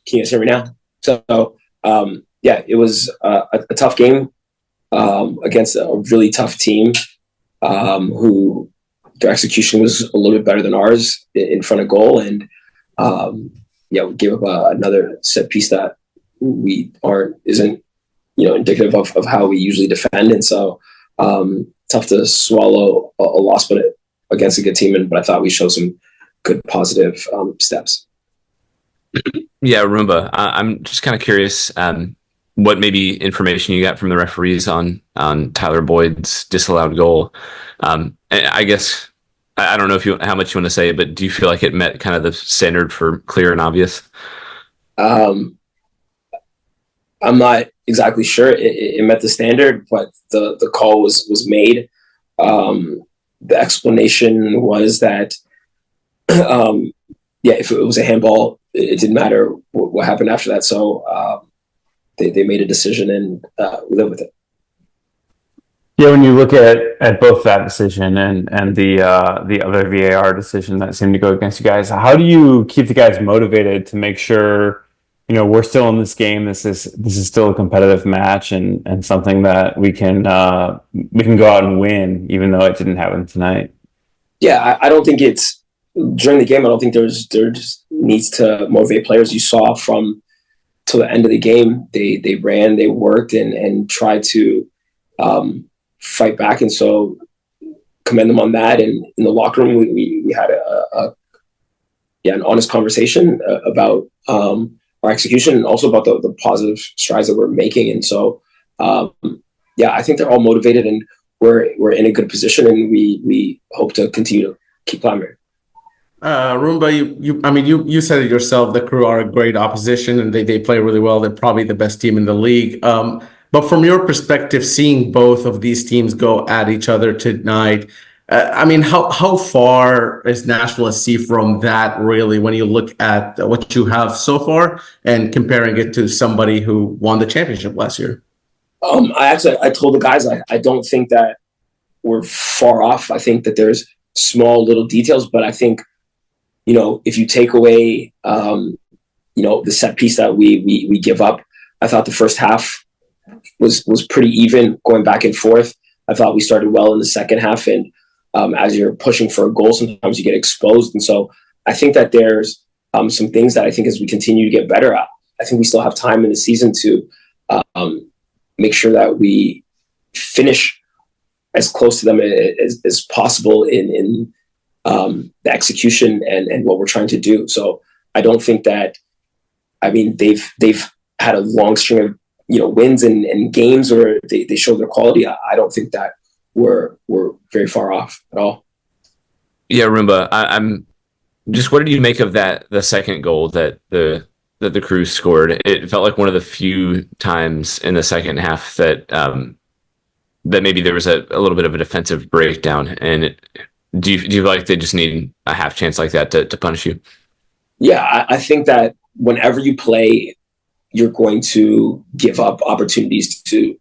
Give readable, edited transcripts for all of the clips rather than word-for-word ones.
Can you guys hear me now? So, yeah, it was a tough game against a really tough team who their execution was a little bit better than ours in front of goal. And, yeah, we gave up another set piece that isn't indicative of how we usually defend. And so tough to swallow a loss, but against a good team. But I thought we showed some good positive steps. Yeah, Rumba, I'm just kind of curious what maybe information you got from the referees on Tyler Boyd's disallowed goal. I guess I don't know how much you want to say, but do you feel like it met kind of the standard for clear and obvious? I'm not exactly sure it met the standard, but the call was made. The explanation was that, yeah, if it was a handball, it didn't matter what happened after that. So they made a decision, and we live with it. Yeah, when you look at both that decision and the other VAR decision that seemed to go against you guys, how do you keep the guys motivated to make sure we're still in this game? This is still a competitive match and something that we can go out and win, even though it didn't happen tonight. Yeah, I don't think it's during the game. I don't think there just needs to motivate players. You saw from till the end of the game, they ran, they worked, and tried to fight back. And so commend them on that. And in the locker room, we had an honest conversation about our execution and also about the positive strides that we're making. And so, yeah, I think they're all motivated, and we're in a good position, and we hope to continue to keep climbing. Rumba, you said it yourself. The Crew are a great opposition, and they play really well. They're probably the best team in the league. But from your perspective, seeing both of these teams go at each other tonight, how far is Nashville SC from that, really, when you look at what you have so far and comparing it to somebody who won the championship last year? I told the guys I don't think that we're far off. I think that there's small little details, but I think if you take away the set piece that we give up, I thought the first half was pretty even, going back and forth. I thought we started well in the second half, and as you're pushing for a goal, sometimes you get exposed. And so I think that there's some things that I think as we continue to get better at, I think we still have time in the season to make sure that we finish as close to them as possible in the execution and what we're trying to do. So I don't think that, they've had a long string of wins and games where they show their quality. I don't think that we're very far off at all. Yeah, Rumba, I'm just, what did you make of the second goal that the Crew scored? It felt like one of the few times in the second half that maybe there was a little bit of a defensive breakdown. And do you feel like they just need a half chance like that to punish you? Yeah, I think that whenever you play, you're going to give up opportunities to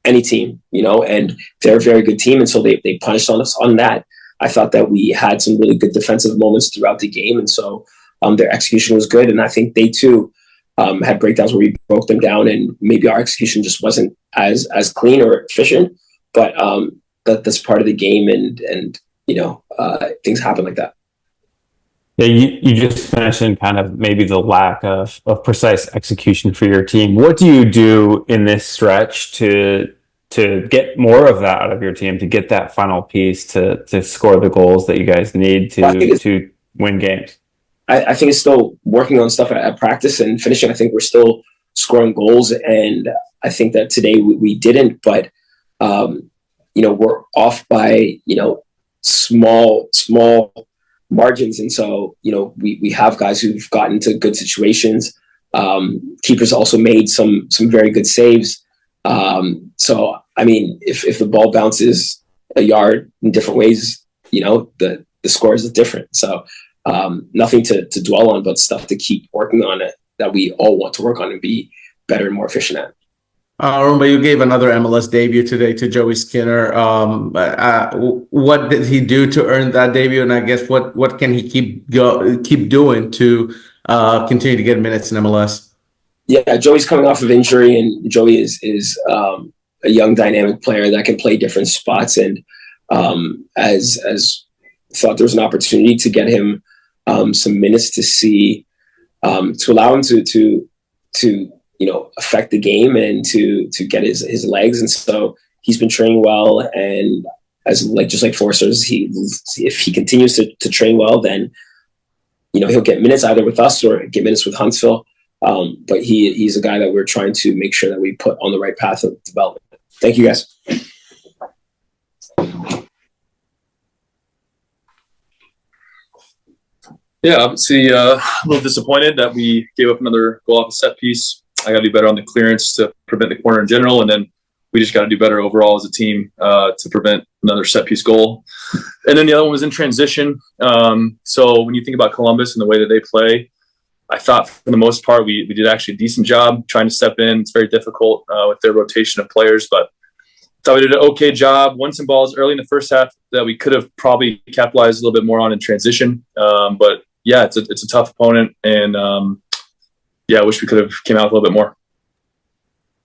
any team, and they're a very good team. And so they punished on us on that. I thought that we had some really good defensive moments throughout the game. And so their execution was good. And I think they too had breakdowns where we broke them down, and maybe our execution just wasn't as clean or efficient, but that's part of the game. And things happen like that. Yeah, you just mentioned kind of maybe the lack of precise execution for your team. What do you do in this stretch to get more of that out of your team, to get that final piece to score the goals that you guys need to win games? I think it's still working on stuff at practice and finishing. I think we're still scoring goals, and I think that today we didn't, but we're off by small margins. And so, we have guys who've gotten to good situations. Keepers also made some very good saves. So, if the ball bounces a yard in different ways, the scores is different. So nothing to dwell on, but stuff to keep working on it that we all want to work on and be better and more efficient at. Rumba, you gave another MLS debut today to Joey Skinner. What did he do to earn that debut? And I guess what can he keep doing to continue to get minutes in MLS? Yeah, Joey's coming off of injury, and Joey is a young dynamic player that can play different spots, and as thought there was an opportunity to get him some minutes to see to allow him to affect the game and to get his legs. And so he's been training well, and just like Forsters, if he continues to train well, then he'll get minutes either with us or get minutes with Huntsville. But he's a guy that we're trying to make sure that we put on the right path of development. Thank you, guys. Yeah, obviously a little disappointed that we gave up another goal off a set piece. I got to do better on the clearance to prevent the corner in general, and then we just got to do better overall as a team to prevent another set piece goal. And then the other one was in transition. So when you think about Columbus and the way that they play, I thought for the most part we did actually a decent job trying to step in. It's very difficult with their rotation of players, but I thought we did an okay job. Won some balls early in the first half that we could have probably capitalized a little bit more on in transition. But yeah, it's a tough opponent, and I wish we could have came out a little bit more.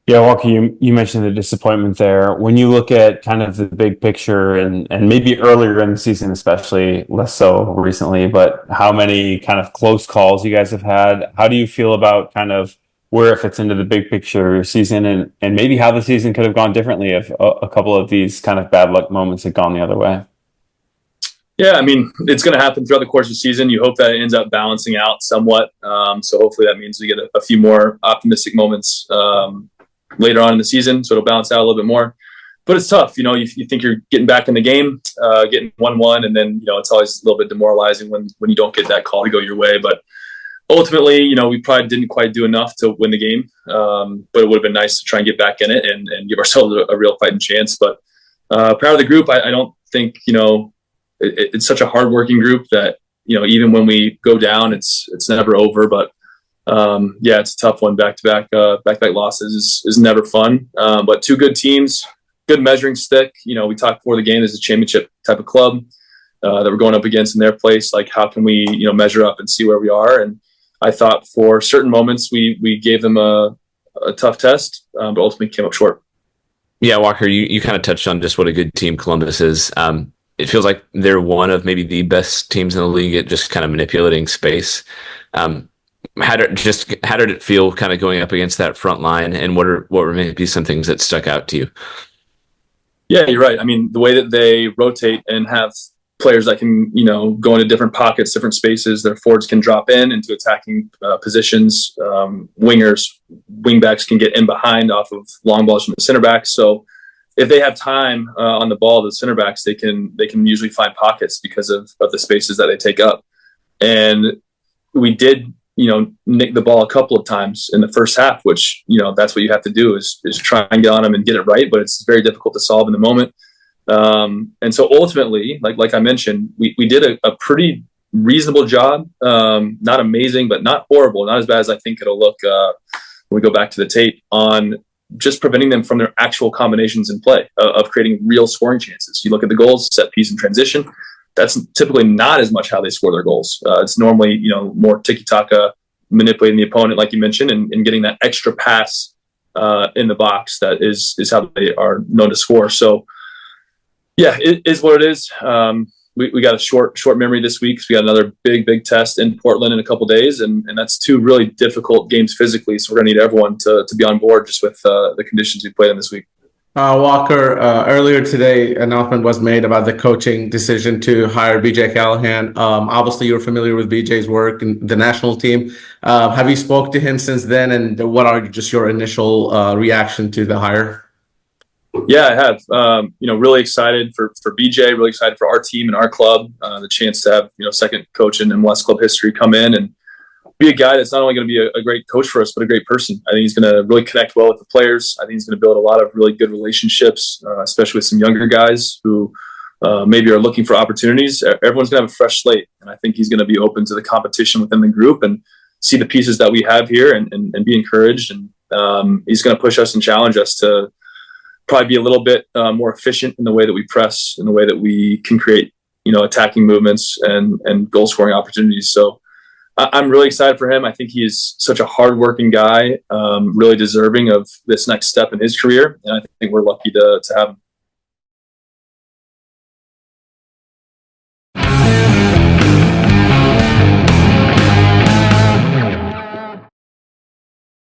Yeah, Walker, you mentioned the disappointment there. When you look at kind of the big picture and maybe earlier in the season, especially less so recently, but how many kind of close calls you guys have had? How do you feel about kind of where it fits into the big picture season and maybe how the season could have gone differently if a couple of these kind of bad luck moments had gone the other way? Yeah, I mean, it's going to happen throughout the course of the season. You hope that it ends up balancing out somewhat. So hopefully that means we get a few more optimistic moments later on in the season, so it'll balance out a little bit more. But it's tough, you think you're getting back in the game, getting 1-1, and then it's always a little bit demoralizing when you don't get that call to go your way. But ultimately, we probably didn't quite do enough to win the game. But it would have been nice to try and get back in it and give ourselves a real fighting chance. But proud of the group. I don't think it's such a hardworking group that even when we go down, it's never over. But it's a tough one. Back-to-back losses is never fun. But two good teams, good measuring stick. We talked before the game as a championship type of club that we're going up against in their place. Like, how can we measure up and see where we are? And I thought for certain moments we gave them a tough test, but ultimately came up short. Yeah, Walker, you kind of touched on just what a good team Columbus is. It feels like they're one of maybe the best teams in the league at just kind of manipulating space. How did it feel kind of going up against that front line, and what were maybe some things that stuck out to you? Yeah, you're right. I mean, the way that they rotate and have players that can, go into different pockets, different spaces, their forwards can drop in into attacking positions. Wingbacks can get in behind off of long balls from the center backs. So if they have time on the ball, the center backs, they can usually find pockets because of the spaces that they take up. And we did, nick the ball a couple of times in the first half, which, that's what you have to do is try and get on them and get it right. But it's very difficult to solve in the moment. And so ultimately, like I mentioned, we did a pretty reasonable job. Not amazing, but not horrible. Not as bad as I think it'll look when we go back to the tape on just preventing them from their actual combinations in play of creating real scoring chances. You look at the goals, set piece and transition. That's typically not as much how they score their goals. It's normally, more tiki-taka, manipulating the opponent, like you mentioned, and getting that extra pass in the box. That is how they are known to score. So, yeah, it is what it is. We got a short memory this week. So we got another big test in Portland in a couple of days, and that's two really difficult games physically. So we're going to need everyone to be on board just with the conditions we played in this week. Walker, earlier today, an announcement was made about the coaching decision to hire BJ Callahan. Obviously, you're familiar with BJ's work in the national team. Have you spoke to him since then, and what are just your initial reaction to the hire? Yeah, I have. Really excited for BJ, really excited for our team and our club, the chance to have, second coach in MLS club history come in and be a guy that's not only going to be a great coach for us, but a great person. I think he's going to really connect well with the players. I think he's going to build a lot of really good relationships, especially with some younger guys who maybe are looking for opportunities. Everyone's going to have a fresh slate, and I think he's going to be open to the competition within the group and see the pieces that we have here and be encouraged. And he's going to push us and challenge us to probably be a little bit more efficient in the way that we press, in the way that we can create, attacking movements and goal scoring opportunities. So I'm really excited for him. I think he is such a hardworking guy, really deserving of this next step in his career, and I think we're lucky to have him.